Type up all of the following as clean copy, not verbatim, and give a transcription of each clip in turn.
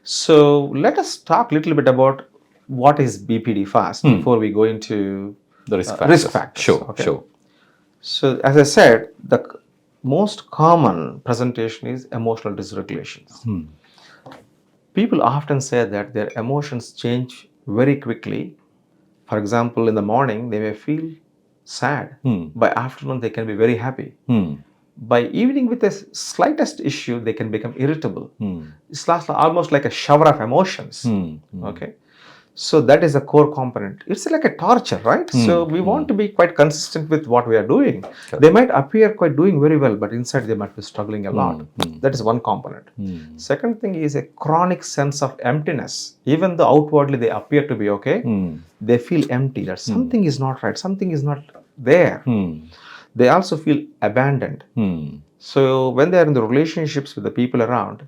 So let us talk a little bit about what is BPD fast before we go into The risk risk factors. factors. Sure, Okay. sure. So as I said, the most common presentation is emotional dysregulations. People often say that their emotions change very quickly. For example, in the morning, they may feel sad. By afternoon, they can be very happy. By evening, with the slightest issue, they can become irritable. It's almost like a shower of emotions. Okay. So that is a core component. It's like a torture, right? So we want to be quite consistent with what we are doing. They might appear quite doing very well, but inside they might be struggling a lot. That is one component. Second thing is a chronic sense of emptiness. Even though outwardly they appear to be okay, they feel empty. That something is not right. Something is not there. They also feel abandoned. So when they are in the relationships with the people around,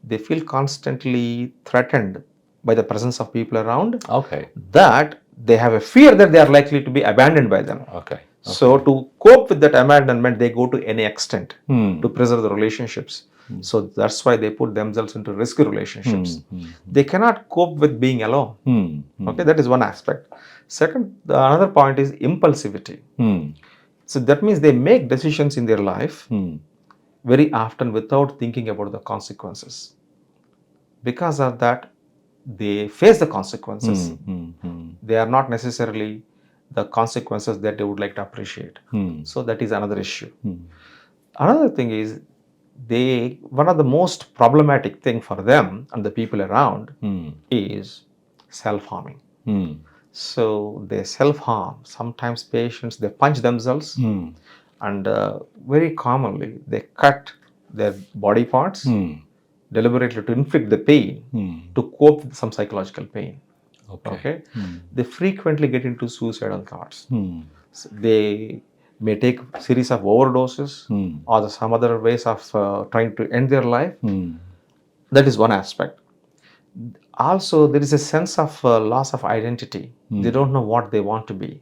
they feel constantly threatened by the presence of people around. Okay. That they have a fear that they are likely to be abandoned by them. Okay. So to cope with that abandonment, they go to any extent to preserve the relationships. So that's why they put themselves into risky relationships. They cannot cope with being alone. Okay, that is one aspect. Second, another point is impulsivity. So that means they make decisions in their life very often without thinking about the consequences. Because of that, they face the consequences. They are not necessarily the consequences that they would like to appreciate. So that is another issue. Another thing is one of the most problematic thing for them and the people around is self-harming. So they self-harm. Sometimes patients, they punch themselves and very commonly they cut their body parts deliberately to inflict the pain to cope with some psychological pain. Okay. They frequently get into suicidal thoughts. So they may take a series of overdoses or some other ways of trying to end their life. That is one aspect. Also, there is a sense of loss of identity. They don't know what they want to be.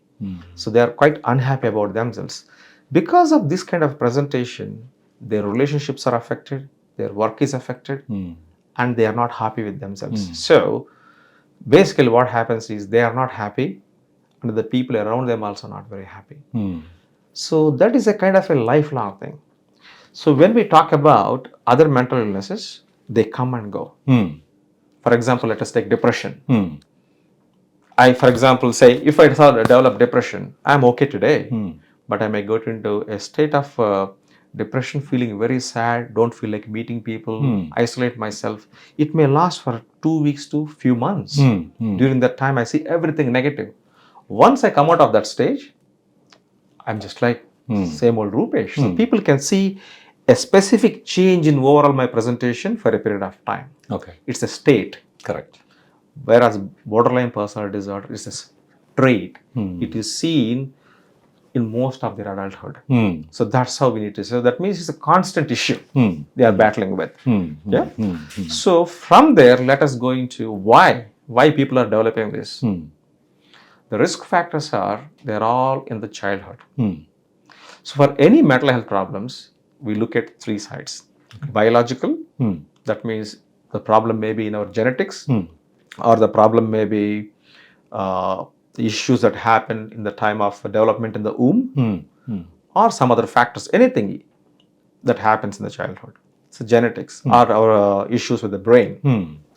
So they are quite unhappy about themselves. Because of this kind of presentation, their relationships are affected, their work is affected, and they are not happy with themselves. So basically what happens is they are not happy and the people around them also not very happy. So that is a kind of a lifelong thing. So when we talk about other mental illnesses, they come and go. For example, let us take depression. I, for example, say if I develop depression, I'm okay today, but I may go into a state of depression, feeling very sad, don't feel like meeting people, isolate myself. It may last for 2 weeks to few months. During that time, I see everything negative. Once I come out of that stage, I'm just like same old Rupesh. So people can see a specific change in overall my presentation for a period of time. Okay. It's a state. Correct. Whereas borderline personality disorder is a trait. It is seen in most of their adulthood. So that's how we need to. So that means it's a constant issue they are battling with. Yeah. So from there, let us go into why people are developing this. The risk factors they're all in the childhood. So for any mental health problems, we look at three sides. Biological, that means the problem may be in our genetics, or the problem may be issues that happen in the time of development in the womb, or some other factors, anything that happens in the childhood. So genetics or our issues with the brain,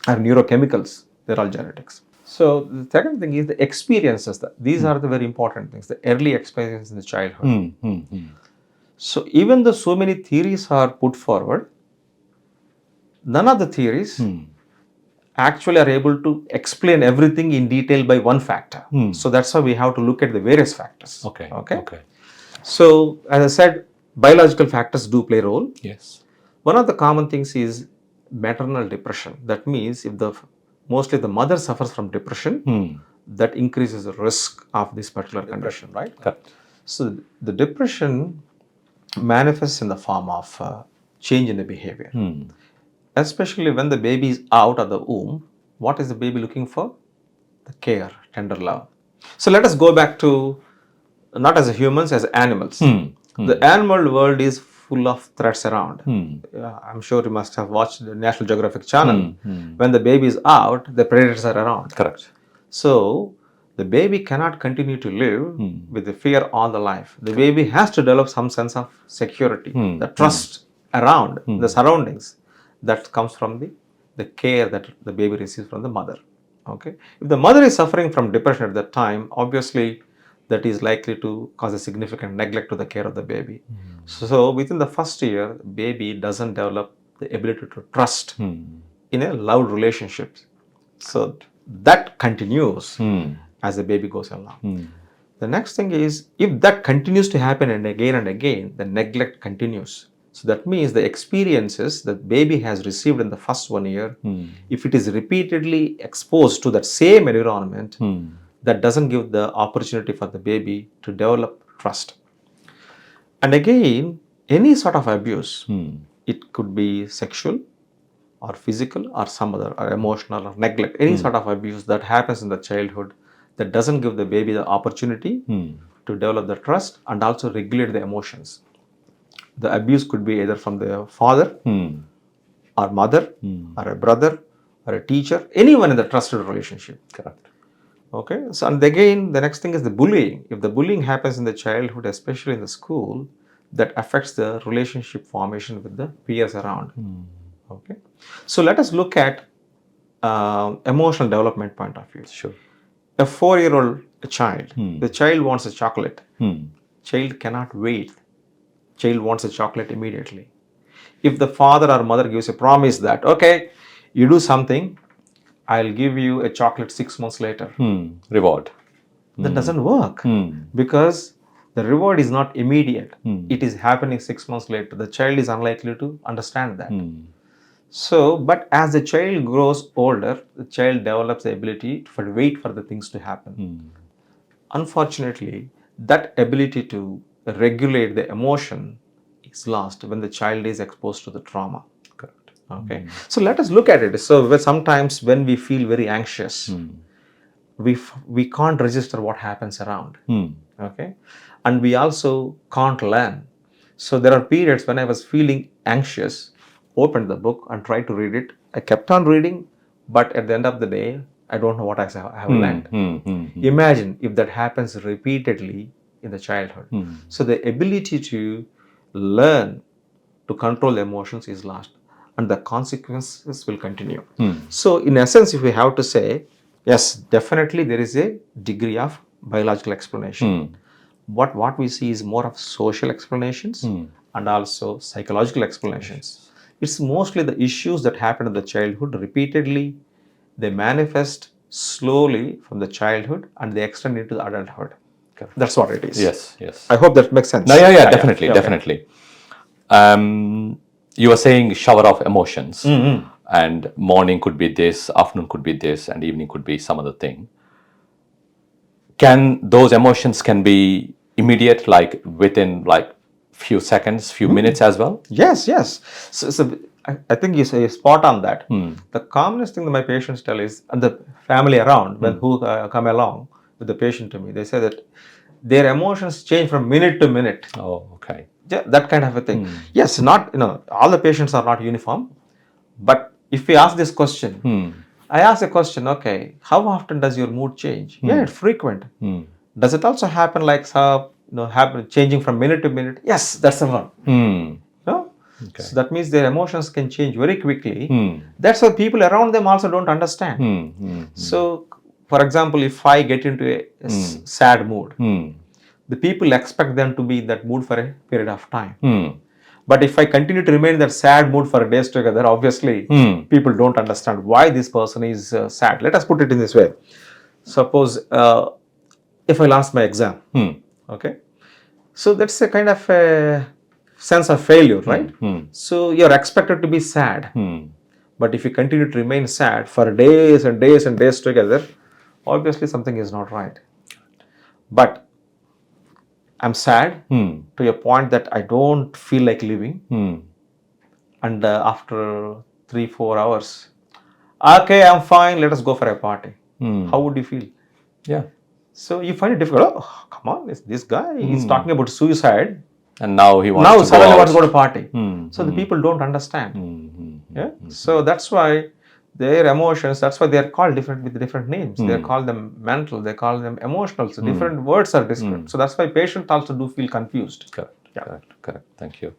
or neurochemicals, they're all genetics. So the second thing is the experiences. These are the very important things, the early experiences in the childhood. So even though so many theories are put forward, none of the theories actually are able to explain everything in detail by one factor. So that's why we have to look at the various factors. Okay. So as I said, biological factors do play a role. Yes. One of the common things is maternal depression. That means if mostly the mother suffers from depression, that increases the risk of this particular condition, right? Correct. So the depression manifests in the form of change in the behavior. Especially when the baby is out of the womb, what is the baby looking for? The care, tender love. So let us go back to not as humans, as animals. The animal world is full of threats around. I'm sure you must have watched the National Geographic Channel. When the baby is out, the predators are around. Correct. So the baby cannot continue to live with the fear all the life. The baby has to develop some sense of security, the trust around the surroundings that comes from the care that the baby receives from the mother. Okay. If the mother is suffering from depression at that time, obviously that is likely to cause a significant neglect to the care of the baby. So within the first year, baby doesn't develop the ability to trust in a love relationship. So that continues as the baby goes along. The next thing is, if that continues to happen and again, the neglect continues. So that means the experiences that baby has received in the first 1 year, if it is repeatedly exposed to that same environment, that doesn't give the opportunity for the baby to develop trust. And again, any sort of abuse, it could be sexual or physical or some other, or emotional or neglect, any sort of abuse that happens in the childhood that doesn't give the baby the opportunity to develop the trust and also regulate the emotions. The abuse could be either from the father or mother or a brother or a teacher, anyone in the trusted relationship. Correct. Okay, so and again, the next thing is the bullying. If the bullying happens in the childhood, especially in the school, that affects the relationship formation with the peers around. Okay, so let us look at emotional development point of view. Sure. A 4-year-old child, the child wants a chocolate. Child cannot wait. Child wants a chocolate immediately. If the father or mother gives a promise that, okay, you do something, I'll give you a chocolate 6 months later. Reward. That doesn't work because the reward is not immediate. It is happening 6 months later. The child is unlikely to understand that. So, but as the child grows older, the child develops the ability to wait for the things to happen. Unfortunately, that ability to regulate the emotion is lost when the child is exposed to the trauma. Correct. Okay. So let us look at it. So sometimes when we feel very anxious, we can't register what happens around. Okay. And we also can't learn. So there are periods when I was feeling anxious, opened the book and tried to read it. I kept on reading, but at the end of the day, I don't know what I have learned. Imagine if that happens repeatedly in the childhood. So the ability to learn to control the emotions is lost and the consequences will continue. So in essence, if we have to say, yes, definitely there is a degree of biological explanation. What we see is more of social explanations and also psychological explanations. It's mostly the issues that happen in the childhood repeatedly. They manifest slowly from the childhood and they extend into the adulthood. Correct. That's what it is. Yes. I hope that makes sense. No, definitely. You were saying shower of emotions, and morning could be this, afternoon could be this, and evening could be some other thing. Can those emotions can be immediate, like within like few seconds, few minutes as well? Yes. So I think you're spot on that. The commonest thing that my patients tell is, and the family around when who come along with the patient to me, they say that their emotions change from minute to minute. Oh, okay. Yeah, that kind of a thing. Yes, not all the patients are not uniform, but if we ask this question, I ask a question. Okay, how often does your mood change? Yeah, it's frequent. Does it also happen like happen changing from minute to minute? Yes, that's the one. Okay. So that means their emotions can change very quickly. That's why people around them also don't understand. So, for example, if I get into a sad mood, the people expect them to be in that mood for a period of time. But if I continue to remain in that sad mood for days together, obviously people don't understand why this person is sad. Let us put it in this way. Suppose if I lost my exam, okay, so that's a kind of a sense of failure, right? So you're expected to be sad. But if you continue to remain sad for days and days and days together, obviously something is not right. But I'm sad to a point that I don't feel like living. And after 3-4 hours, okay, I'm fine, let us go for a party. How would you feel? Yeah. So you find it difficult. Oh, come on, this guy is talking about suicide. And now he wants Now to suddenly go wants out. to go to party. Hmm, So the people don't understand. hmm, Yeah. So that's why their emotions, that's why they are called different with different names. They call them mental, they call them emotional. So different words are described. So that's why patients also do feel confused. Correct. Yeah. Correct. Correct. Thank you.